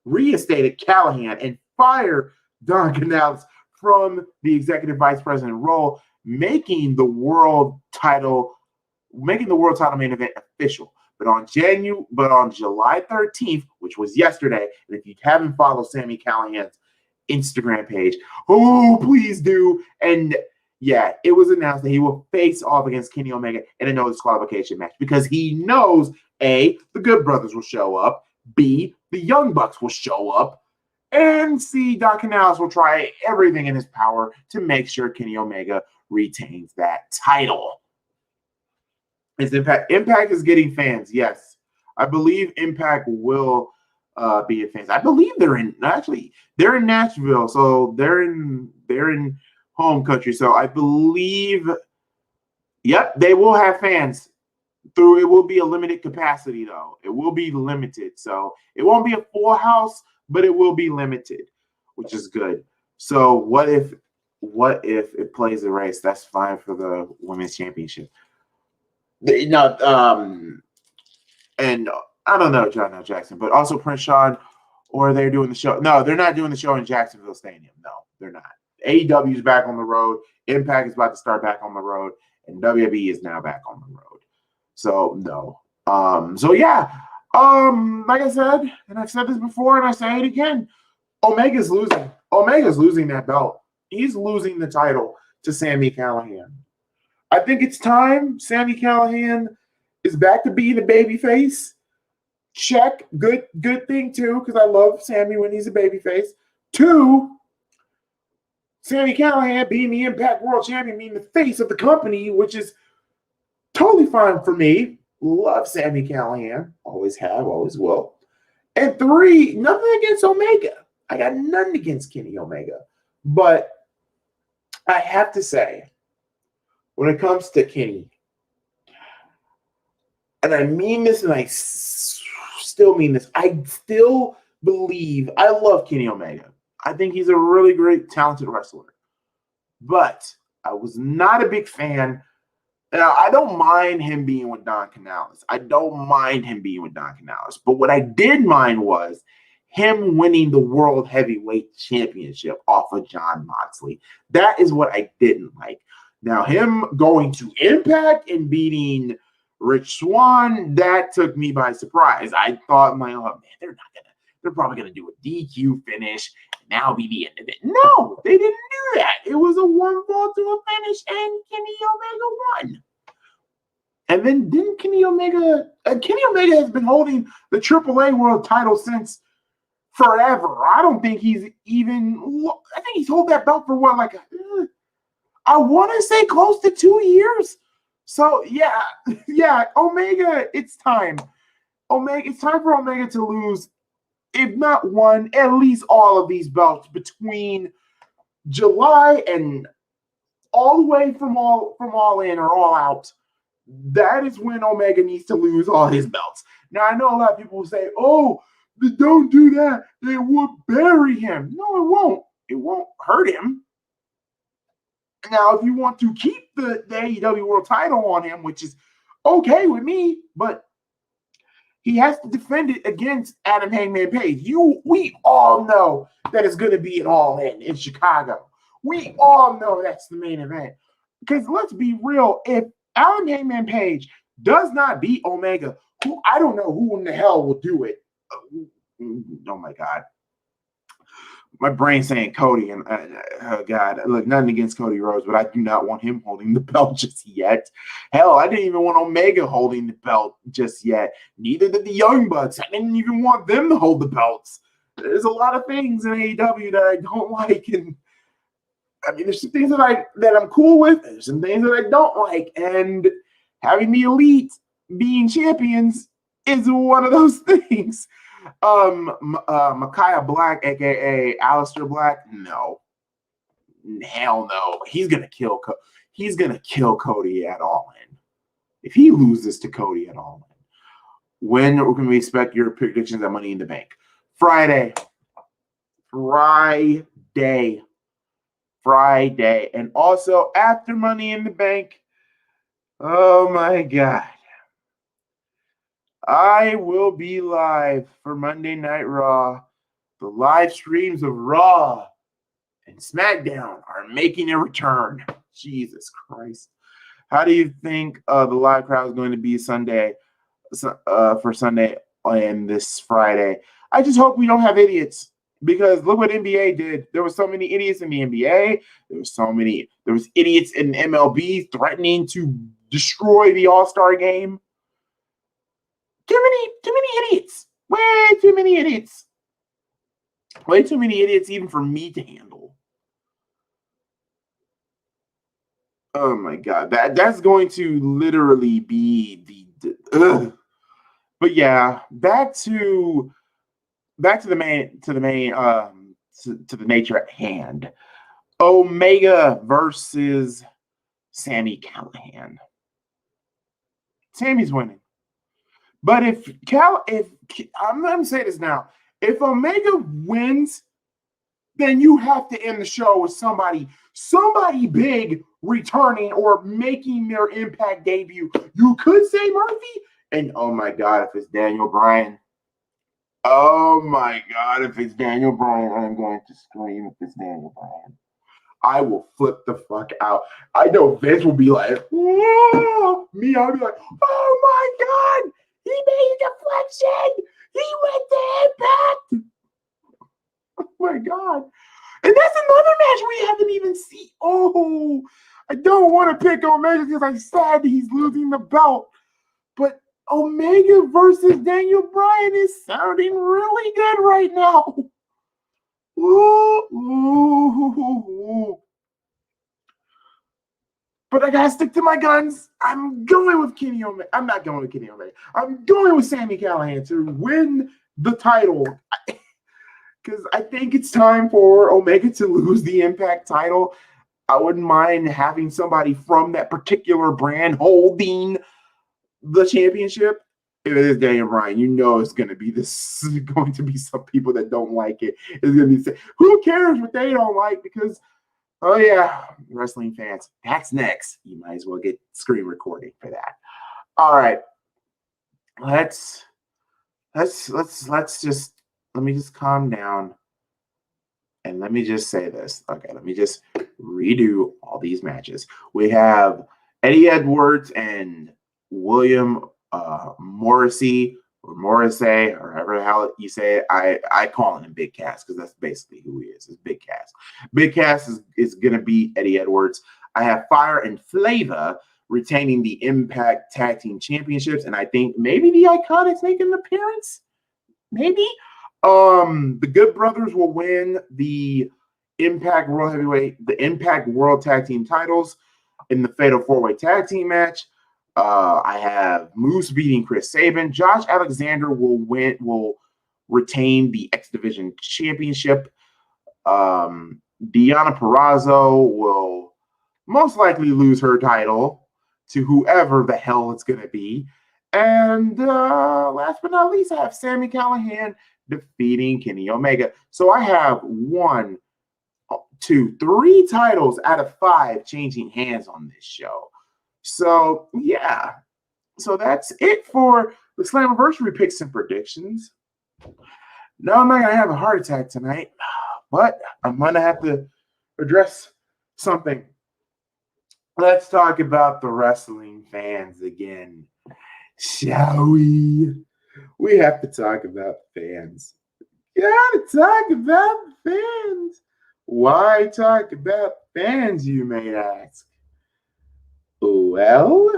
reinstated Callihan and fired Don Canales from the executive vice president role, making the world title main event official. But on July 13th, which was yesterday, and if you haven't followed Sami Callihan's Instagram page, oh, please do. And yeah, it was announced that he will face off against Kenny Omega in a no disqualification match because he knows A, the Good Brothers will show up, B, the Young Bucks will show up, and C, Don Canales will try everything in his power to make sure Kenny Omega retains that title. Impact is getting fans, yes. I believe Impact will be fans. I believe they're in Nashville, so they're in home country. So I believe, yep, they will have fans. It will be a limited capacity though. It will be limited, so it won't be a full house, but it will be limited, which is good. So what if it plays the race? That's fine for the women's championship. And I don't know John L. Jackson, but also Prince Sean, or they're doing the show. No, they're not doing the show in Jacksonville Stadium. No, they're not. AEW is back on the road. Impact is about to start back on the road, and WWE is now back on the road. So no. So yeah. Like I said, and I've said this before, and I say it again. Omega's losing. Omega's losing that belt. He's losing the title to Sami Callihan. I think it's time. Sami Callihan is back to being a babyface. Check. Good thing, too, because I love Sami when he's a babyface. 2, Sami Callihan being the Impact World Champion, being the face of the company, which is totally fine for me. Love Sami Callihan. Always have, always will. And 3, nothing against Omega. I got nothing against Kenny Omega. But I have to say, when it comes to Kenny, and I mean this and I still mean this, I still believe, I love Kenny Omega. I think he's a really great, talented wrestler. But I was not a big fan. Now, I don't mind him being with Don Canales. But what I did mind was him winning the World Heavyweight Championship off of Jon Moxley. That is what I didn't like. Now, him going to Impact and beating Rich Swann, that took me by surprise. I thought, oh man, they're probably gonna do a DQ finish, and that'll be the end of it. No, they didn't do that. It was a 1 fall to a finish, and Kenny Omega won. And then didn't Kenny Omega has been holding the AAA World title since forever. I think he's held that belt for what, like I want to say close to 2 years. So yeah, Omega, it's time. It's time for Omega to lose, if not one, at least all of these belts between July and all the way from all in or all out. That is when Omega needs to lose all his belts. Now I know a lot of people will say, "Oh, don't do that. It will bury him." No, it won't. It won't hurt him. Now, if you want to keep the AEW World title on him, which is okay with me, but he has to defend it against Adam Hangman Page. We all know that it's going to be an all-in Chicago. We all know that's the main event. Because let's be real, if Adam Hangman Page does not beat Omega, who I don't know who in the hell will do it. Oh my God. My brain's saying Cody, and oh God, look, nothing against Cody Rhodes, but I do not want him holding the belt just yet. Hell, I didn't even want Omega holding the belt just yet. Neither did the Young Bucks. I didn't even want them to hold the belts. There's a lot of things in AEW that I don't like, and I mean, there's some things that I'm cool with. There's some things that I don't like, and having the Elite being champions is one of those things. Micaiah Black, aka Aleister Black, no, hell no. He's gonna kill Cody at All In. If he loses to Cody at All In, when can we expect your predictions at Money in the Bank? Friday, and also after Money in the Bank. Oh my God. I will be live for Monday Night Raw. The live streams of Raw and SmackDown are making a return. Jesus Christ. How do you think the live crowd is going to be Sunday for Sunday and this Friday? I just hope we don't have idiots, because look what NBA did. There were so many idiots in the NBA. There was idiots in MLB threatening to destroy the All-Star game. Too many idiots. Way too many idiots. Way too many idiots even for me to handle. Oh my God. That's going to literally be the But yeah, back to the nature at hand. Omega versus Sami Callihan. Sammy's winning. But if I'm going to say this now, if Omega wins, then you have to end the show with somebody big returning or making their Impact debut. You could say Murphy, and oh my God, if it's Daniel Bryan. Oh my God, if it's Daniel Bryan, I'm going to scream if it's Daniel Bryan. I will flip the fuck out. I know Vince will be like, whoa! Me, I'll be like, oh my God! He made a deflection. He went to Impact. Oh my God. And that's another match we haven't even seen. Oh, I don't want to pick Omega because I'm sad he's losing the belt. But Omega versus Daniel Bryan is sounding really good right now. Ooh. But I gotta stick to my guns. I'm going with Kenny Omega. I'm not going with Kenny Omega. I'm going with Sami Callihan to win the title. Because I think it's time for Omega to lose the Impact title. I wouldn't mind having somebody from that particular brand holding the championship. If it is Daniel Bryan, you know it's going to be some people that don't like it. It's going to be, who cares what they don't like? Because oh yeah, wrestling fans. That's next. You might as well get screen recording for that. All right. Let me just calm down. And let me just say this. Okay, let me just redo all these matches. We have Eddie Edwards and William Morrissey or Morrissey, or however the hell you say it. I call him Big Cass because that's basically who he is. It's Big Cass. Big Cass is going to beat Eddie Edwards. I have Fire and Flavor retaining the Impact Tag Team Championships, and I think maybe the Iconics make an appearance. Maybe. The Good Brothers will win the Impact World Tag Team titles in the Fatal 4-Way Tag Team match. I have Moose beating Chris Sabin. Josh Alexander will retain the X Division Championship. Deonna Purrazzo will most likely lose her title to whoever the hell it's going to be. And last but not least, I have Sami Callihan defeating Kenny Omega. So I have 1, 2, 3 titles out of 5 changing hands on this show. So yeah, so that's it for the Slammiversary picks and predictions. No, I'm not gonna have a heart attack tonight, but I'm gonna have to address something. Let's talk about the wrestling fans again, shall we? We have to talk about fans. Gotta talk about fans. Why talk about fans, you may ask? Well,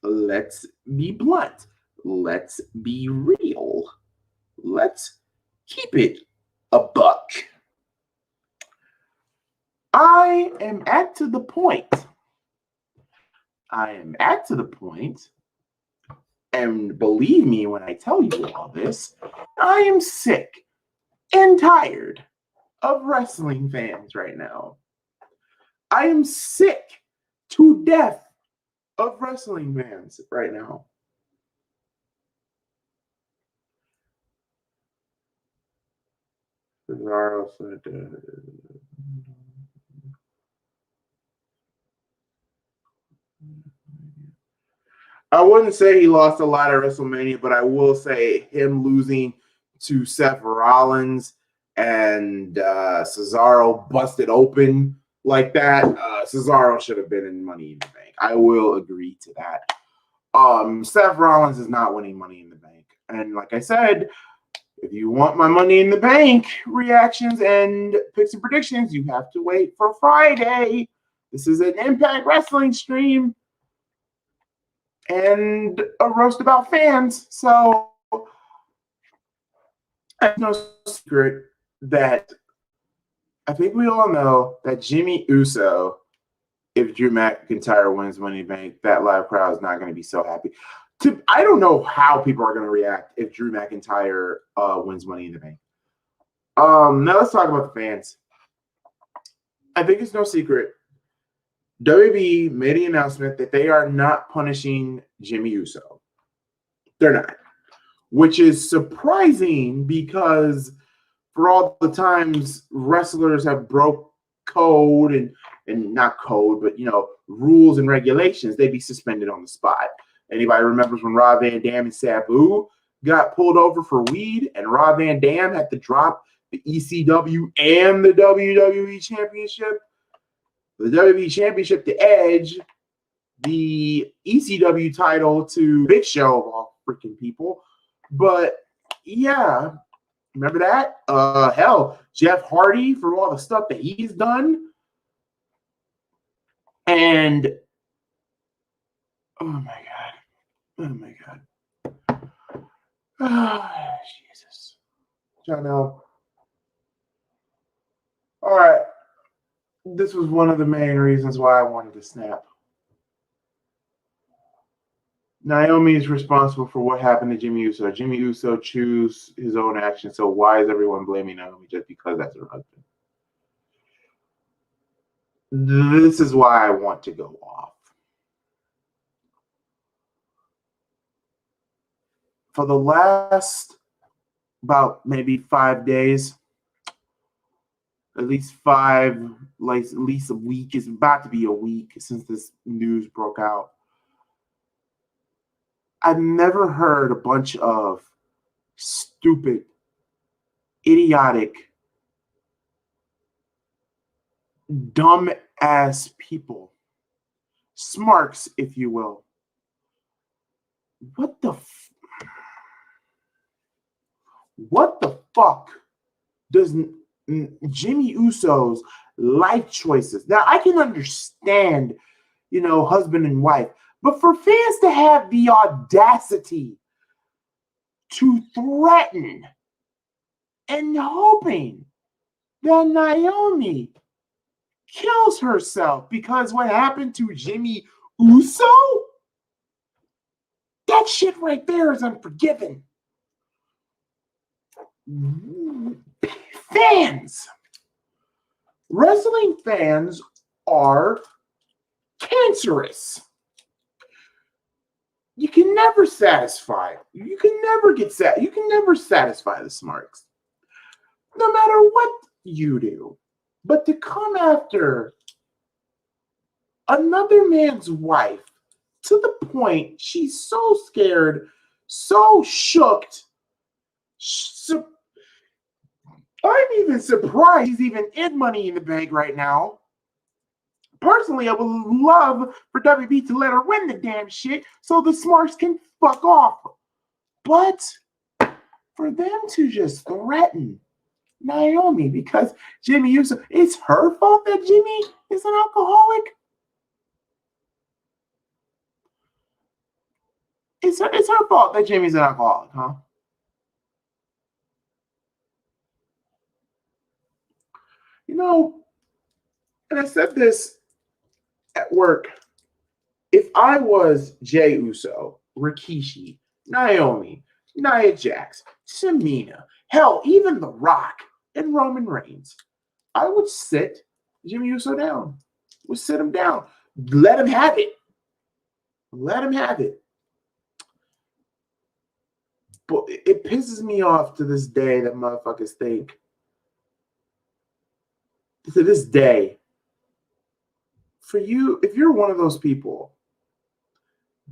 let's be blunt. Let's be real. Let's keep it a buck. I am at to the point. And believe me when I tell you all this, I am sick and tired of wrestling fans right now. I am sick to death of wrestling fans right now. Cesaro said, I wouldn't say he lost a lot at WrestleMania, but I will say him losing to Seth Rollins and Cesaro busted open like that. Cesaro should have been in Money in the Bank. I will agree to that. Seth Rollins is not winning Money in the Bank. And like I said, if you want my Money in the Bank reactions and picks and predictions, you have to wait for Friday. This is an Impact Wrestling stream and a roast about fans. So it's no secret that I think we all know that Jimmy Uso, if Drew McIntyre wins Money in the Bank, that live crowd is not going to be so happy. I don't know how people are going to react if Drew McIntyre wins Money in the Bank. Now let's talk about the fans. I think it's no secret. WWE made an announcement that they are not punishing Jimmy Uso. They're not. Which is surprising because for all the times wrestlers have broke code and not code, but rules and regulations, they'd be suspended on the spot. Anybody remembers when Rob Van Dam and Sabu got pulled over for weed and Rob Van Dam had to drop the ECW and the WWE Championship? The WWE Championship to Edge, the ECW title to Big Show of all freaking people. But yeah, remember that? Hell, Jeff Hardy for all the stuff that he's done. And oh my God. Oh, Jesus. Janelle. All right. This was one of the main reasons why I wanted to snap. Naomi is responsible for what happened to Jimmy Uso. Jimmy Uso chose his own action, so why is everyone blaming Naomi just because that's her husband? This is why I want to go off. For the last about maybe 5 days, at least a week, it's about to be a week since this news broke out. I've never heard a bunch of stupid, idiotic, dumb-ass people, smarks, if you will. What the fuck does Jimmy Uso's life choices? Now, I can understand, husband and wife, but for fans to have the audacity to threaten and hoping that Naomi kills herself because what happened to Jimmy Uso? That shit right there is unforgiving. Fans. Wrestling fans are cancerous. You can never satisfy. You can never get You can never satisfy the smarks, no matter what you do. But to come after another man's wife to the point she's so scared, so shooked. I'm even surprised he's even in Money in the Bank right now. Personally, I would love for WB to let her win the damn shit so the smarts can fuck off. But for them to just threaten Naomi because Jimmy Uso, it's her fault that Jimmy is an alcoholic. It's her fault that Jimmy's an alcoholic, huh? You know, and I said this at work. If I was Jey Uso, Rikishi, Naomi, Nia Jax, Tamina, hell, even The Rock and Roman Reigns, I would sit Jimmy Uso down. Would sit him down. Let him have it. Let him have it. But it pisses me off to this day that motherfuckers think, to this day, for you, if you're one of those people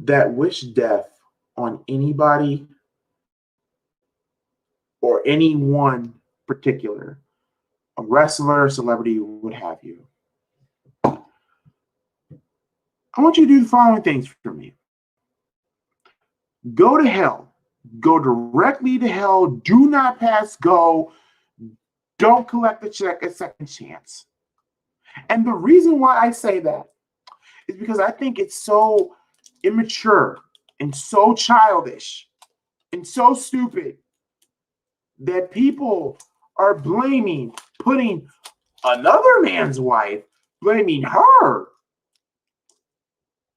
that wish death on anybody or anyone particular, a wrestler, a celebrity, what have you, I want you to do the following things for me. Go to hell. Go directly to hell. Do not pass go. Don't collect the check a second chance. And the reason why I say that is because I think it's so immature and so childish and so stupid that people are putting another man's wife, blaming her.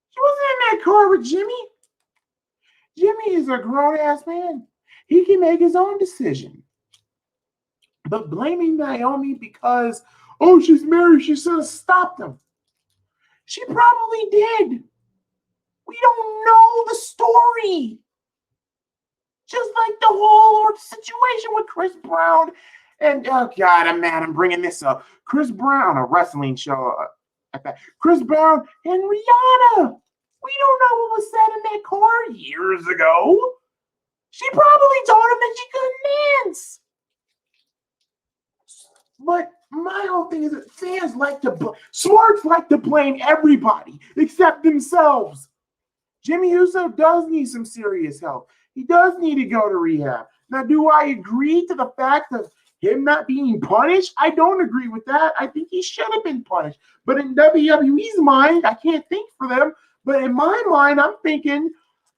She wasn't in that car with Jimmy. Jimmy is a grown-ass man. He can make his own decision. But blaming Naomi because, oh, she's married, she should have stopped him. She probably did. We don't know the story. Just like the whole situation with Chris Brown. And, oh, God, I'm mad I'm bringing this up. Chris Brown, a wrestling show at that. Chris Brown and Rihanna. We don't know what was said in that car years ago. She probably told him that she couldn't dance. But my whole thing is that fans smarts like to blame everybody except themselves. Jimmy Uso does need some serious help. He does need to go to rehab. Now, do I agree to the fact of him not being punished? I don't agree with that. I think he should have been punished. But in WWE's mind, I can't think for them. But in my mind, I'm thinking,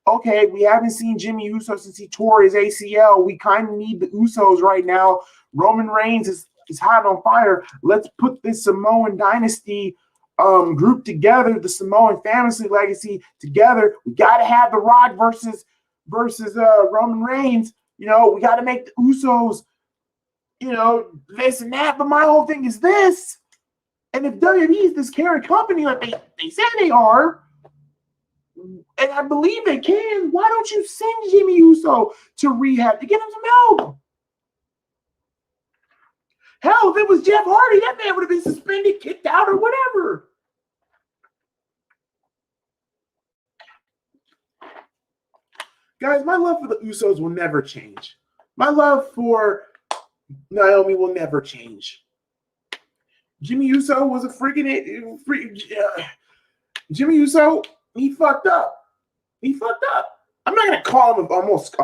okay, we haven't seen Jimmy Uso since he tore his ACL. We kind of need the Usos right now. Roman Reigns is hot on fire. Let's put this Samoan dynasty group together, the Samoan fantasy legacy together. We got to have The Rock versus Roman Reigns. You know, we got to make the Usos, you know, this and that. But my whole thing is this. And if WWE is this caring company like they say they are, and I believe they can, why don't you send Jimmy Uso to rehab to get him some help? Hell, if it was Jeff Hardy, that man would have been suspended, kicked out, or whatever. Guys, my love for the Usos will never change. My love for Naomi will never change. Jimmy Uso was a Jimmy Uso, he fucked up. He fucked up. I'm not going to call him almost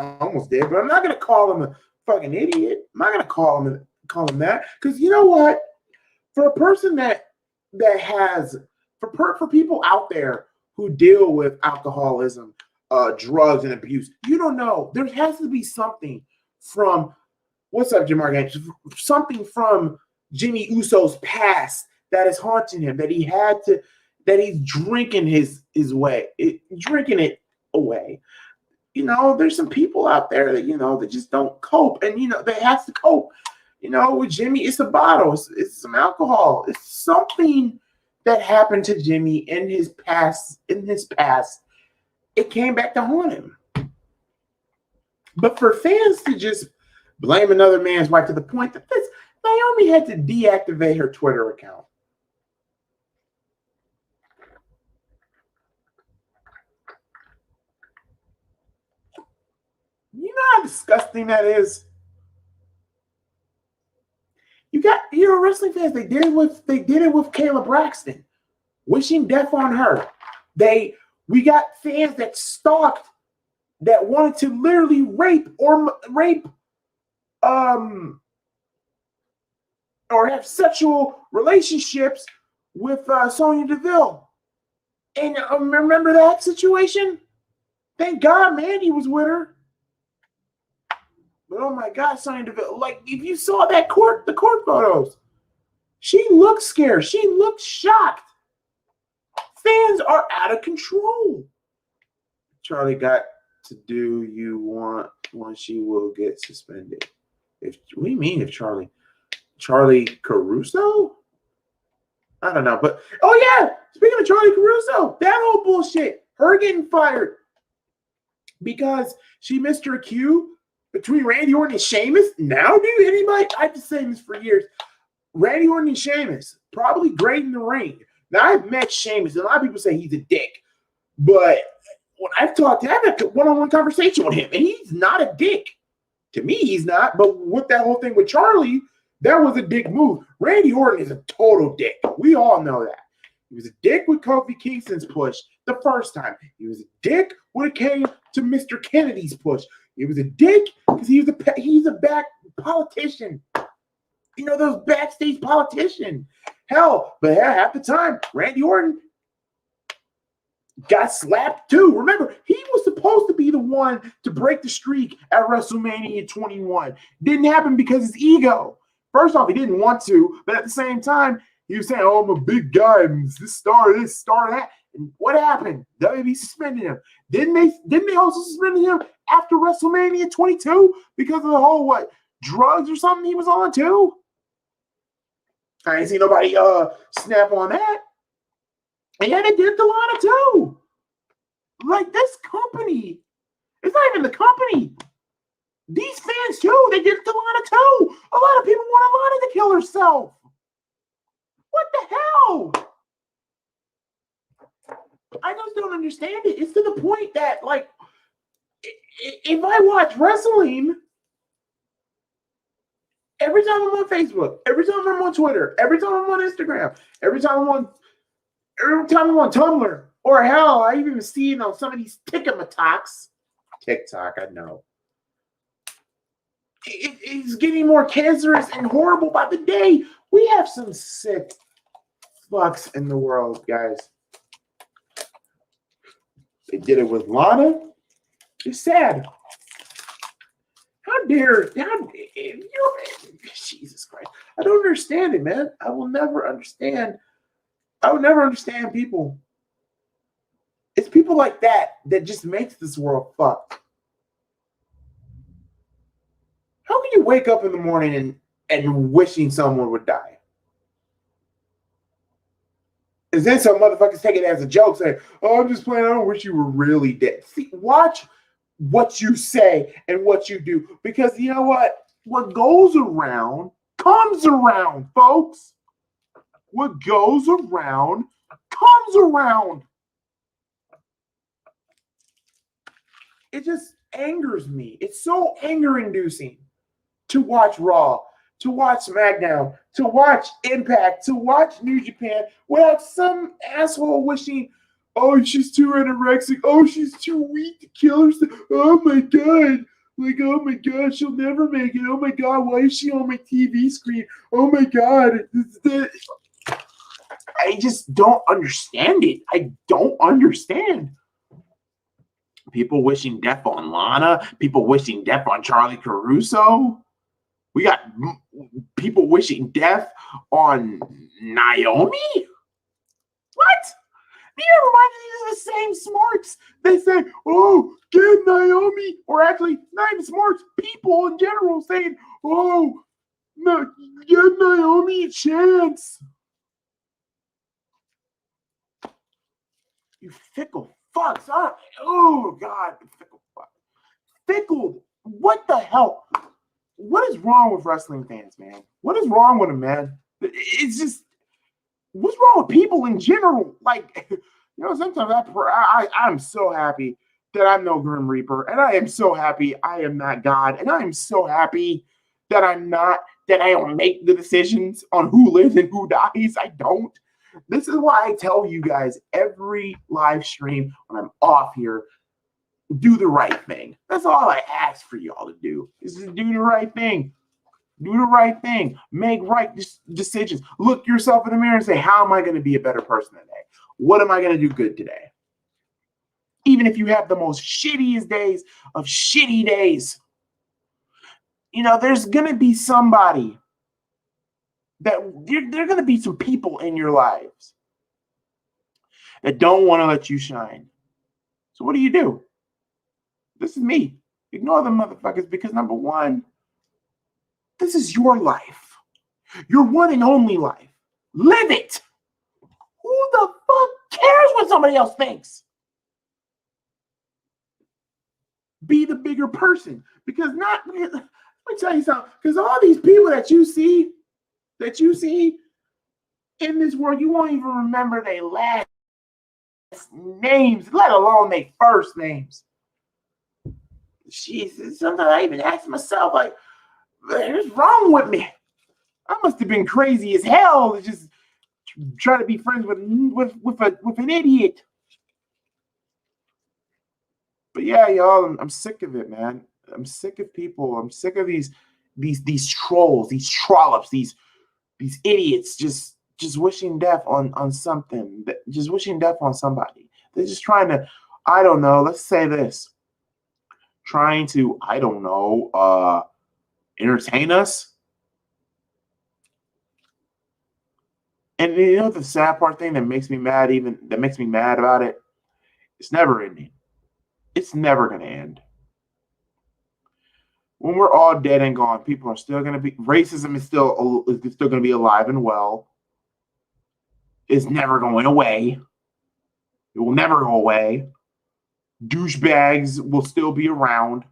dead, but I'm not going to call him a fucking idiot. I'm not going to call him that, because you know what? For a person that has, for people out there who deal with alcoholism, drugs, and abuse, you don't know. There has to be something from, what's up, Jamar? Something from Jimmy Uso's past that is haunting him, that he's drinking drinking it away. You know, there's some people out there that, you know, that just don't cope, and, you know, they have to cope. You know, with Jimmy, it's a bottle. It's some alcohol. It's something that happened to Jimmy in his past. It came back to haunt him. But for fans to just blame another man's wife to the point that Naomi had to deactivate her Twitter account. You know how disgusting that is? You know, wrestling fans, they did it with Kayla Braxton. wishing death on her. We got fans that stalked, that wanted to literally rape or have sexual relationships with Sonya Deville. And remember that situation? Thank God Mandy was with her. But oh my God, Sonya Deville, like if you saw the court photos, she looked scared. She looked shocked. Fans are out of control. Charlie got to do you want when she will get suspended. What do you mean if Charlie Caruso? I don't know, but oh yeah, speaking of Charlie Caruso, that whole bullshit, her getting fired because she missed her cue between Randy Orton and Sheamus. Now, dude, anybody? I've been saying this for years. Randy Orton and Sheamus, probably great in the ring. Now I've met Sheamus, and a lot of people say he's a dick, but when I've had a one-on-one conversation with him, and he's not a dick. To me, he's not. But with that whole thing with Charlie, that was a dick move. Randy Orton is a total dick. We all know that. He was a dick with Kofi Kingston's push the first time. He was a dick when it came to Mr. Kennedy's push. He was a dick because he's a back politician. You know, those backstage politicians. Hell, but half the time, Randy Orton got slapped too. Remember, he was supposed to be the one to break the streak at WrestleMania 21. Didn't happen because his ego. First off, he didn't want to, but at the same time, he was saying, "Oh, I'm a big guy, I'm this star, that." And what happened? WB suspended him. Didn't they also suspend him after WrestleMania 22 because of the whole drugs or something he was on too? I ain't seen nobody snap on that. And yeah, they did the Lana too. Like this company, it's not even the company. These fans too, they did it to Lana too. A lot of people wanted Lana to kill herself. What the hell? I just don't understand it. It's to the point that, like, if I watch wrestling, every time I'm on Facebook, every time I'm on Twitter, every time I'm on Instagram, every time I'm on Tumblr, or hell, I even see on some of these TikTok, I know. It's getting more cancerous and horrible by the day. We have some sick fucks in the world, guys. They did it with Lana. It's sad. How dare Jesus Christ. I don't understand it, man. I will never understand people. It's people like that just makes this world fucked. How can you wake up in the morning and wishing someone would die? And then some motherfuckers take it as a joke, saying, "Oh, I'm just playing. I don't wish you were really dead." See, watch what you say and what you do, because you know what? What goes around comes around, folks. What goes around comes around. It just angers me. It's so anger-inducing to watch Raw, to watch SmackDown, to watch Impact, to watch New Japan without some asshole wishing, "Oh, she's too anorexic. Oh, she's too weak to kill herself. Oh my God. Like, oh my God, she'll never make it. Oh my God, why is she on my TV screen? Oh my God." I just don't understand it. I don't understand. People wishing death on Lana. People wishing death on Charlie Caruso. We got people wishing death on Naomi. What? Do you ever mind these are the same smarts? They say, "Oh, give Naomi," or actually, not even smarts, people in general saying, "Oh, no, give Naomi a chance." You fickle fucks. Oh, God, fickle fuck. Fickle. What the hell? What is wrong with wrestling fans, man? What is wrong with them, man? It's just, what's wrong with people in general? Like, you know, sometimes I'm so happy that I'm no Grim Reaper, and I am so happy I am not God, and I am so happy that I don't make the decisions on who lives and who dies. I don't. This is why I tell you guys every live stream when I'm off here, do the right thing. That's all I ask for y'all to do, is to do the right thing. Do the right thing. Make right decisions. Look yourself in the mirror and say, how am I going to be a better person today? What am I going to do good today? Even if you have the most shittiest days of shitty days, you know, there's going to be somebody that there are going to be some people in your lives that don't want to let you shine. So what do? This is me. Ignore them motherfuckers, because number one, this is your life. Your one and only life. Live it. Who the fuck cares what somebody else thinks? Be the bigger person. Because let me tell you something. Because all these people that you see in this world, you won't even remember their last names, let alone their first names. Jesus, sometimes I even ask myself, like, what's wrong with me? I must have been crazy as hell to just try to be friends with an idiot. But yeah, y'all, I'm sick of it, man. I'm sick of people. I'm sick of these trolls, these trollops, these idiots just wishing death on something, just wishing death on somebody. They're just trying to, I don't know, let's say this, trying to, I don't know, entertain us. And you know the sad part thing that makes me mad, about it? It's never ending. It's never going to end. When we're all dead and gone, people are still going to be, racism is still going to be alive and well. It's never going away. It will never go away. Douchebags will still be around.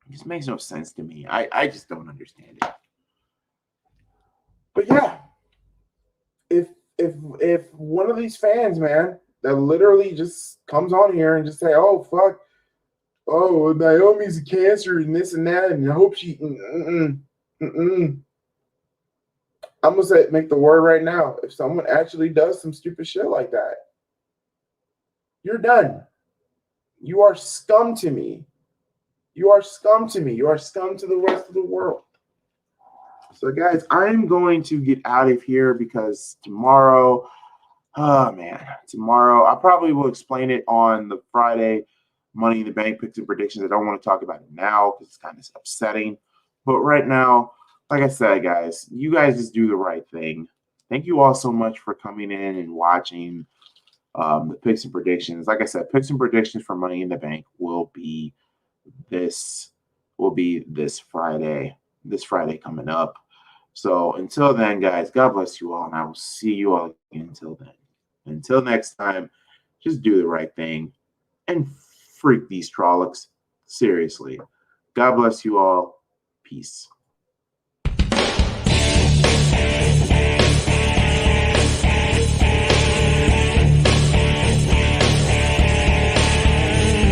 It just makes no sense to me. I just don't understand it. But yeah, if one of these fans, man, that literally just comes on here and just say, oh, fuck, oh, Naomi's a cancer and this and that, and I hope she, I'm going to say, make the word right now. If someone actually does some stupid shit like that, you're done. You are scum to me. You are scum to me. You are scum to the rest of the world. So, guys, I'm going to get out of here because tomorrow, tomorrow, I probably will explain it on the Friday Money in the Bank picks and predictions. I don't want to talk about it now because it's kind of upsetting. But right now, like I said, guys, you guys just do the right thing. Thank you all so much for coming in and watching the picks and predictions. Like I said, picks and predictions for Money in the Bank will be this Friday. This Friday coming up. So until then, guys, God bless you all, and I will see you all again until then. Until next time, just do the right thing and freak these Trollocs. Seriously. God bless you all. Peace.